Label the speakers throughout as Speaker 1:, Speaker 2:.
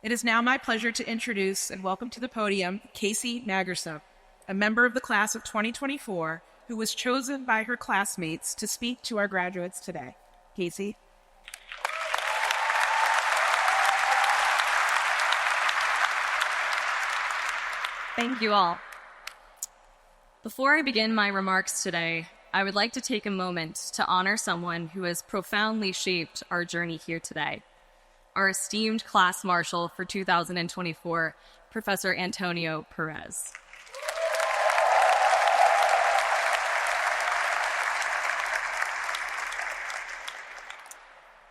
Speaker 1: It is now my pleasure to introduce and welcome to the podium Casey Magersupp, a member of the class of 2024 who was chosen by her classmates to speak to our graduates today. Casey.
Speaker 2: Thank you all. Before I begin my remarks today, I would like to take a moment to honor someone who has profoundly shaped our journey here today. Our esteemed class marshal for 2024, Professor Antonio Perez.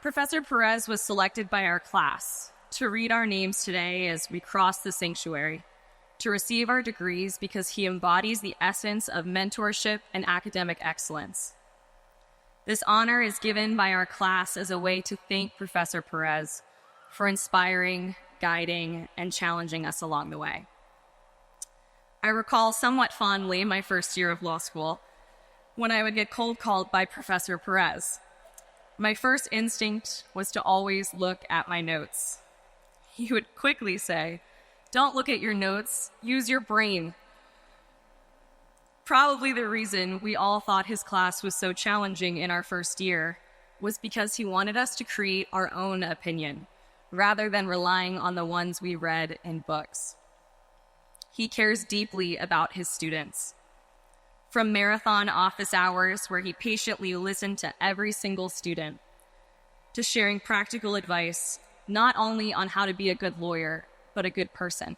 Speaker 2: Professor Perez was selected by our class to read our names today as we cross the sanctuary, to receive our degrees because he embodies the essence of mentorship and academic excellence. This honor is given by our class as a way to thank Professor Perez for inspiring, guiding, and challenging us along the way. I recall somewhat fondly my first year of law school when I would get cold called by Professor Perez. My first instinct was to always look at my notes. He would quickly say, "Don't look at your notes, use your brain." Probably the reason we all thought his class was so challenging in our first year was because he wanted us to create our own opinion, rather than relying on the ones we read in books. He cares deeply about his students. From marathon office hours where he patiently listened to every single student, to sharing practical advice, not only on how to be a good lawyer, but a good person.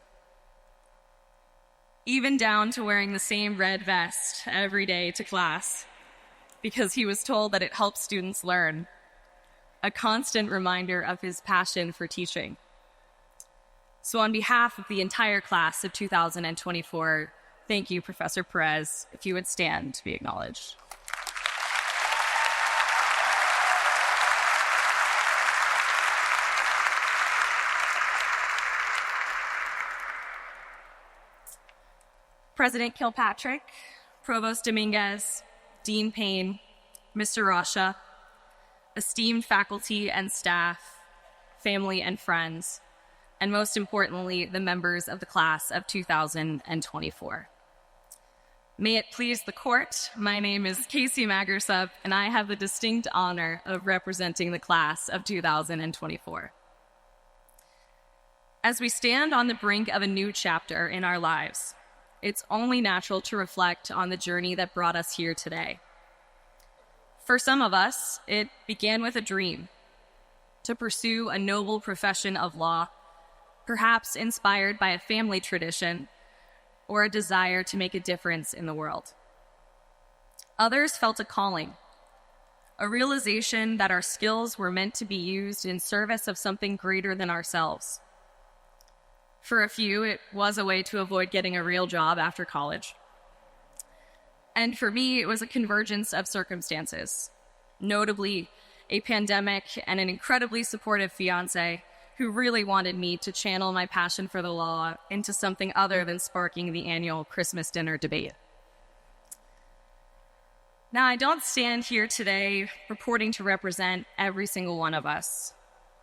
Speaker 2: Even down to wearing the same red vest every day to class, because he was told that it helps students learn. A constant reminder of his passion for teaching. So on behalf of the entire class of 2024, thank you, Professor Perez. If you would stand to be acknowledged. President Kilpatrick, Provost Dominguez, Dean Payne, Mr. Rasha, esteemed faculty and staff, family and friends, and most importantly, the members of the class of 2024. May it please the court, my name is Casey Magersupp, and I have the distinct honor of representing the class of 2024. As we stand on the brink of a new chapter in our lives, it's only natural to reflect on the journey that brought us here today. For some of us, it began with a dream to pursue a noble profession of law, perhaps inspired by a family tradition or a desire to make a difference in the world. Others felt a calling, a realization that our skills were meant to be used in service of something greater than ourselves. For a few, it was a way to avoid getting a real job after college. And for me, it was a convergence of circumstances, notably a pandemic and an incredibly supportive fiance who really wanted me to channel my passion for the law into something other than sparking the annual Christmas dinner debate. Now, I don't stand here today purporting to represent every single one of us,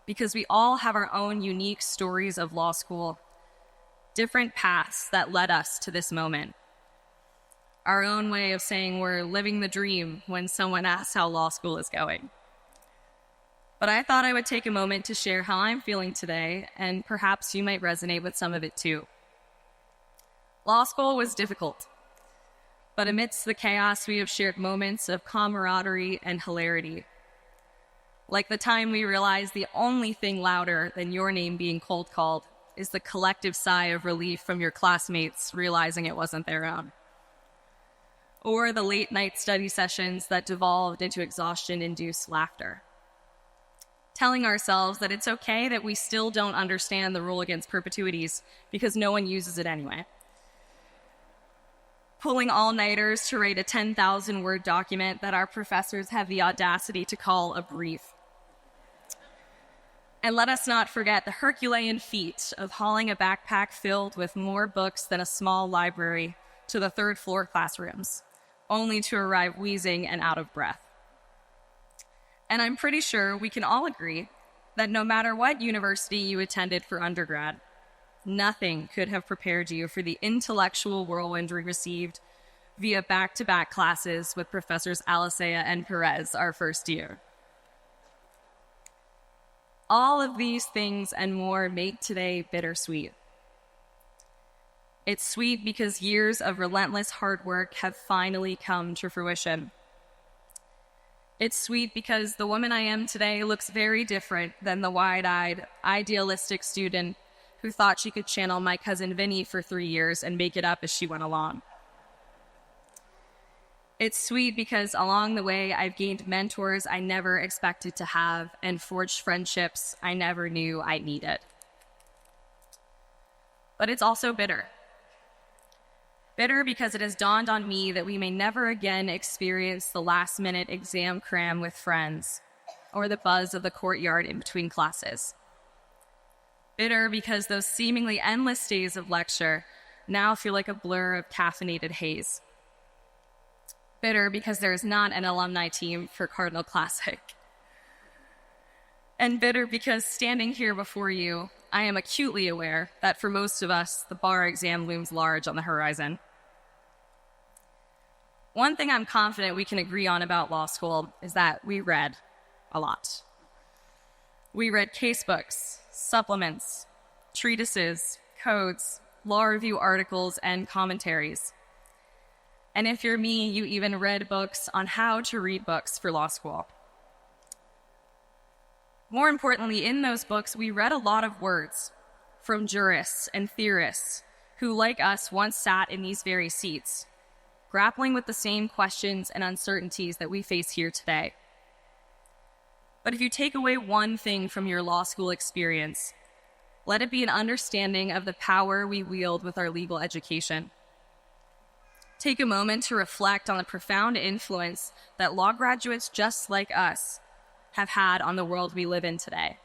Speaker 2: because we all have our own unique stories of law school, different paths that led us to this moment. Our own way of saying we're living the dream when someone asks how law school is going. But I thought I would take a moment to share how I'm feeling today, and perhaps you might resonate with some of it too. Law school was difficult, but amidst the chaos, we have shared moments of camaraderie and hilarity. Like the time we realized the only thing louder than your name being cold called is the collective sigh of relief from your classmates realizing it wasn't their own. Or the late night study sessions that devolved into exhaustion-induced laughter. Telling ourselves that it's okay that we still don't understand the rule against perpetuities because no one uses it anyway. Pulling all-nighters to write a 10,000-word document that our professors have the audacity to call a brief. And let us not forget the Herculean feat of hauling a backpack filled with more books than a small library to the third-floor classrooms, only to arrive wheezing and out of breath. And I'm pretty sure we can all agree that no matter what university you attended for undergrad, nothing could have prepared you for the intellectual whirlwind we received via back-to-back classes with Professors Alicea and Perez our first year. All of these things and more make today bittersweet. It's sweet because years of relentless hard work have finally come to fruition. It's sweet because the woman I am today looks very different than the wide-eyed, idealistic student who thought she could channel my cousin Vinny for 3 years and make it up as she went along. It's sweet because along the way, I've gained mentors I never expected to have and forged friendships I never knew I needed. But it's also bitter. Bitter because it has dawned on me that we may never again experience the last-minute exam cram with friends or the buzz of the courtyard in between classes. Bitter because those seemingly endless days of lecture now feel like a blur of caffeinated haze. Bitter because there is not an alumni team for Cardinal Classic. And bitter because standing here before you, I am acutely aware that for most of us, the bar exam looms large on the horizon. One thing I'm confident we can agree on about law school is that we read a lot. We read casebooks, supplements, treatises, codes, law review articles, and commentaries. And if you're me, you even read books on how to read books for law school. More importantly, in those books, we read a lot of words from jurists and theorists who, like us, once sat in these very seats, grappling with the same questions and uncertainties that we face here today. But if you take away one thing from your law school experience, let it be an understanding of the power we wield with our legal education. Take a moment to reflect on the profound influence that law graduates just like us have had on the world we live in today.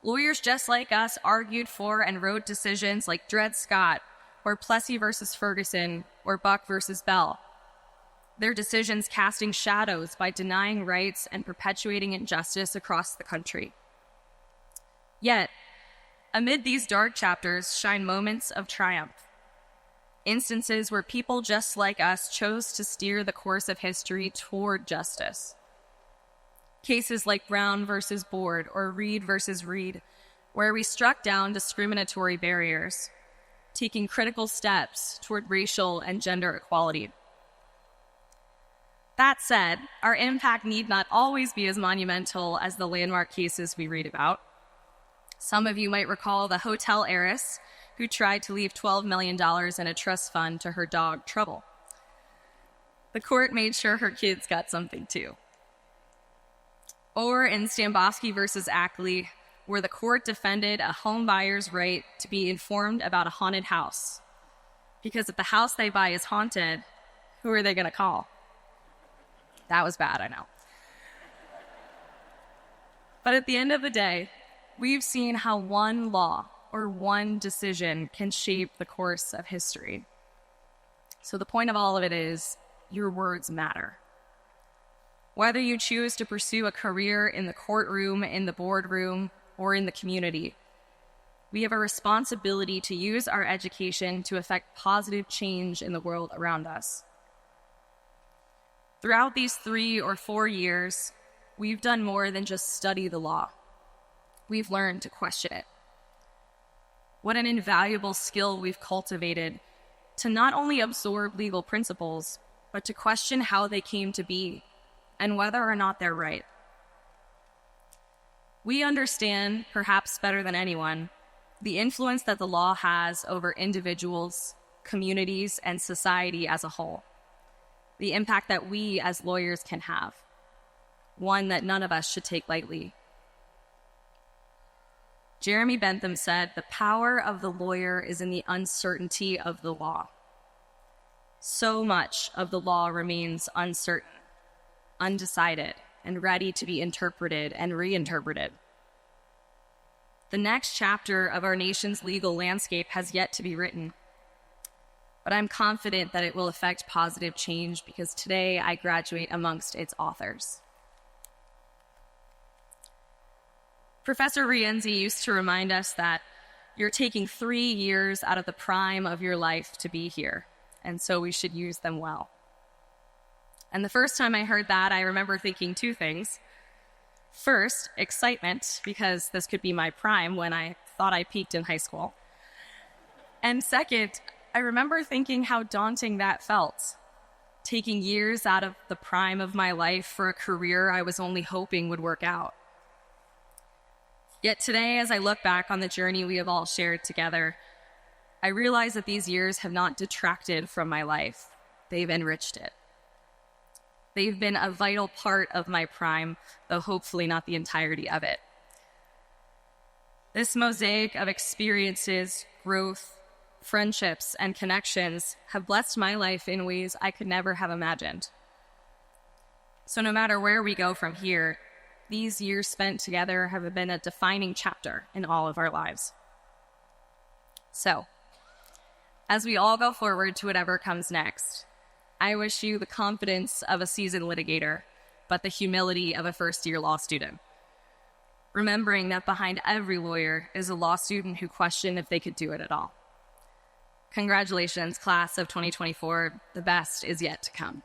Speaker 2: Lawyers just like us argued for and wrote decisions like Dred Scott, or Plessy versus Ferguson, or Buck versus Bell. Their decisions casting shadows by denying rights and perpetuating injustice across the country. Yet, amid these dark chapters shine moments of triumph. Instances where people just like us chose to steer the course of history toward justice. Cases like Brown versus Board or Reed versus Reed, where we struck down discriminatory barriers, taking critical steps toward racial and gender equality. That said, our impact need not always be as monumental as the landmark cases we read about. Some of you might recall the hotel heiress who tried to leave $12 million in a trust fund to her dog, Trouble. The court made sure her kids got something too. Or in Stambosky versus Ackley, where the court defended a home buyer's right to be informed about a haunted house. Because if the house they buy is haunted, who are they going to call? That was bad, I know. But at the end of the day, we've seen how one law or one decision can shape the course of history. So the point of all of it is, your words matter. Whether you choose to pursue a career in the courtroom, in the boardroom, or in the community, we have a responsibility to use our education to affect positive change in the world around us. Throughout these 3 or 4 years, we've done more than just study the law. We've learned to question it. What an invaluable skill we've cultivated to not only absorb legal principles, but to question how they came to be and whether or not they're right. We understand, perhaps better than anyone, the influence that the law has over individuals, communities, and society as a whole. The impact that we as lawyers can have, one that none of us should take lightly. Jeremy Bentham said, "The power of the lawyer is in the uncertainty of the law." So much of the law remains uncertain, undecided, and ready to be interpreted and reinterpreted. The next chapter of our nation's legal landscape has yet to be written, but I'm confident that it will affect positive change because today I graduate amongst its authors. Professor Rienzi used to remind us that you're taking 3 years out of the prime of your life to be here, and so we should use them well. And the first time I heard that, I remember thinking 2 things. First, excitement, because this could be my prime when I thought I peaked in high school. And second, I remember thinking how daunting that felt, taking years out of the prime of my life for a career I was only hoping would work out. Yet today, as I look back on the journey we have all shared together, I realize that these years have not detracted from my life. They've enriched it. They've been a vital part of my prime, though hopefully not the entirety of it. This mosaic of experiences, growth, friendships, and connections have blessed my life in ways I could never have imagined. So no matter where we go from here, these years spent together have been a defining chapter in all of our lives. So, as we all go forward to whatever comes next, I wish you the confidence of a seasoned litigator, but the humility of a first-year law student. Remembering that behind every lawyer is a law student who questioned if they could do it at all. Congratulations, class of 2024. The best is yet to come.